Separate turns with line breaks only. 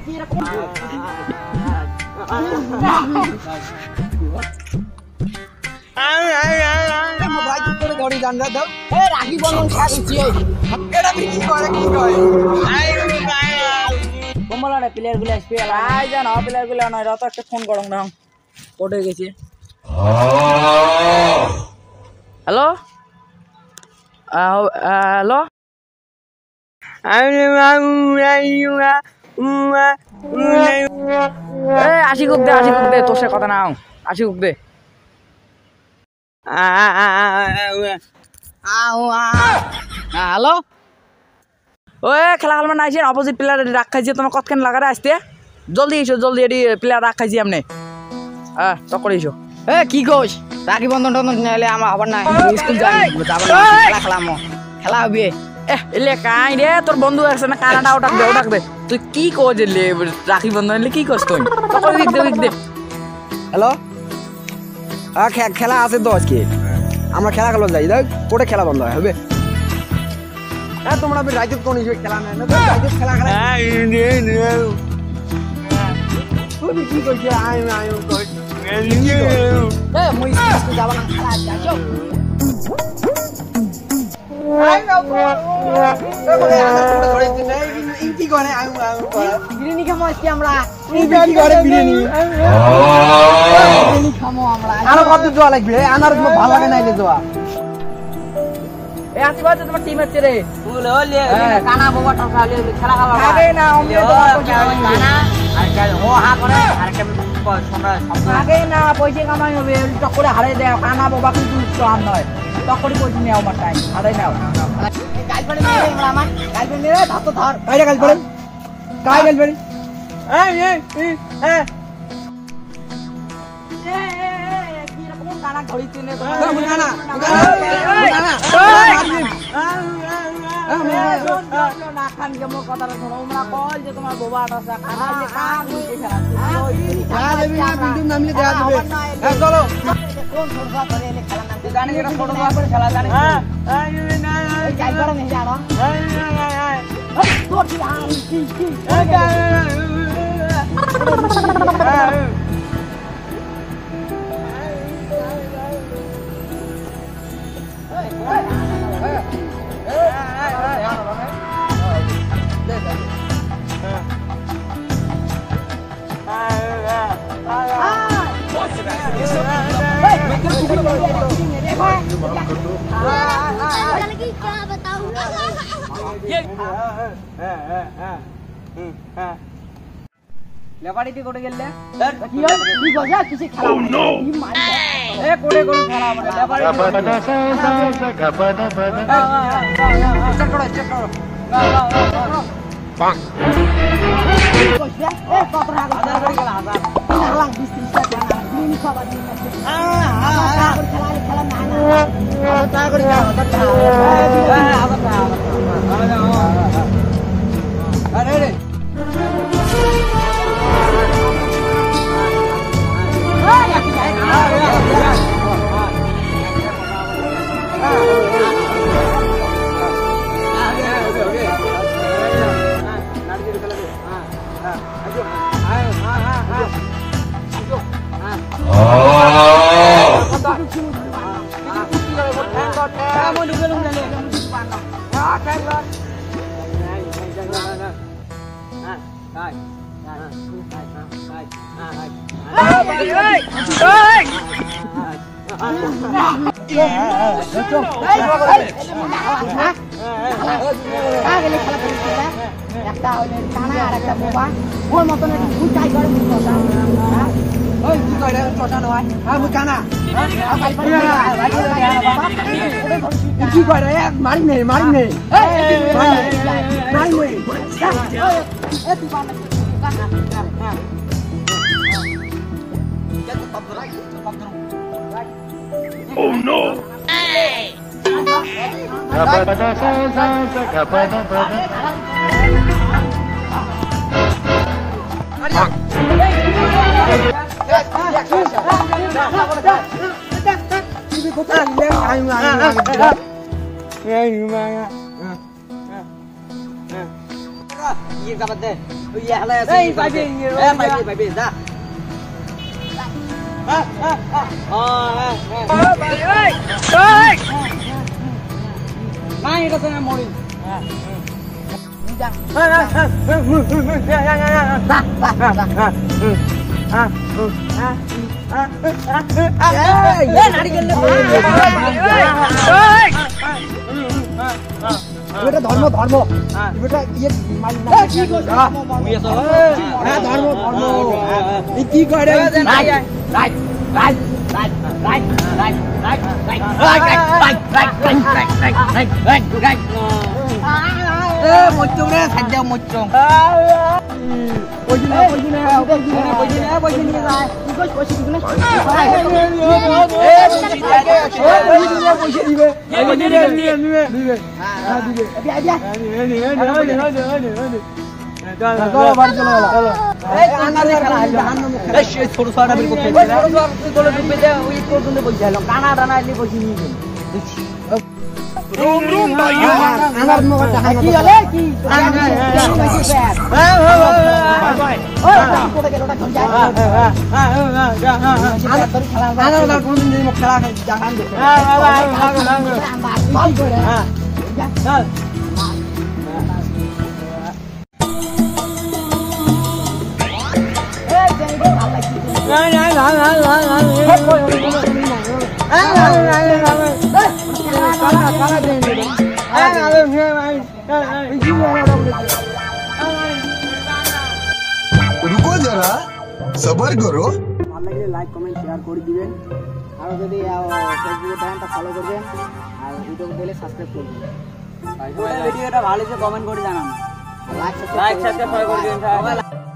কি রকম
গাড়ি জান দাও
রাখি বন্ধন খাচ্ছি
এটা কি করে
কমলারে প্লেয়ার গুলো আসবে আই জান প্লেয়ার গুলো নয় রত একটা ফোন করং না কোটে গেছি হ্যালো হ্যালো আশিক দে তোর সাথে কথা নাও আশিক দে হ্যালো ওই খেলা খেলবে নাইছেন অপোজিট প্লেয়ার রাখাইছি তোমার কতক্ষণ লাগারে আসতে জলদি এসো জলদি এটি প্লেয়ার রাখাইছি আপনি হ্যাঁ তখন এসো কি কোষ রাখি বন্ধন টন্ধন নিলে আমার হবার নাই স্কুল যাই খেলা খেলামো খেলা হবে এলে কাই রে তোর বন্ধু আছে না কানাডা ওটাক দে তুই কি কোজ এলে রাখি বন্ধন এলে কি কোস তুই তখন উইক দে
হ্যালো খেলা আছে তো আজকে আমরা খেলা খেলো যাই দেখ কোটে খেলা বন্ধ হবে হ্যাঁ তোমরা রাইজত কোন খেলা নাই না রাইজত খেলা খেলা তুই কি কইছিস আই কই
মুই স্কুল যাব না খেলা যাইছো
আই না বলে আমরা ধরে দিন এই কি করে আই
বিরিয়ানি খামো আজকে আমরা
এই কি করে বিরিয়ানি
বিরিয়ানি খামো আমরা
আর কত জোয়া লাগবে আনার ভালো লাগে না জোয়া
এ আসবা তো তোমার টিম আছে রে বলে ওলে কানা বাবাটা খালি খেলা খেলা আগে না আমি কানা আর কাল ও হা করে আর কে তোমরা আগে না পয়সা কামাই হবে চক্করে হারাই দাও কানা বাবা কিন্তু কাম নয় চক্করে পয়সা নাও আমার টাইম হারাই নাও গালপড়ে নিয়ে আমরা আমার গালপড়ে নিয়ে ধাপ তো ধর
কাইরা গালপড়ে কাই গালপড়ে
কি রকম কানা ধরিতে নে
কানা
না খান কেমন কথা শোনো আমরা কল যে তোমার বাবাটা আছে খানা যে কাম হইছে খেলা
দেবি না বিল্ডিং নামলে দেয়া দিবে হ্যাঁ চলো
কোন ছোটবা ধরে এনে খেলা নাম জানি এটা ছোটবা করে খেলা জানি হ্যাঁ না যাই করে নেই জানো তোর কি আম কি লেপাড়িতে কোটে গেলে কি হয় কি গজা কিছু খেলা কি মারি এ কোটে কোন খেলা আমরা লেপাড়ি চেক করো পাক এ কত রাগ গেল হাজার লাখ 20 30 টাকা দিন খাবার দিন খেলা না তা করে আরে রে একটা হইলে কানা আর একটা বোবা ওর মতন একটা গুটাই করে মুখটা ওই কি করে কথা নয় হ্যাঁ মুই কানা কি করে মারি নেই
Oh no!
ইয়ে কাবাদ দে ওই হেলা আছে
এই পাইবে
পাইবে যা
নাই এটা তো না মরি
এটা ধর্ম ধর্ম এটা ইয়ে মানি না কি করছ হ্যাঁ ধর্ম ধর্ম এই কি করে
रुको जरा सबर करो
ভালো লাগলে লাইক কমেন্ট শেয়ার করে দিবেন আর যদি ফেসবুকে চ্যানেলটা ফলো করবেন আর ইউটিউব দিলে সাবস্ক্রাইব করবেন ভিডিওটা ভালো লাগলে কমেন্ট করে জানান লাইক সাবস্ক্রাইব করে দিবেন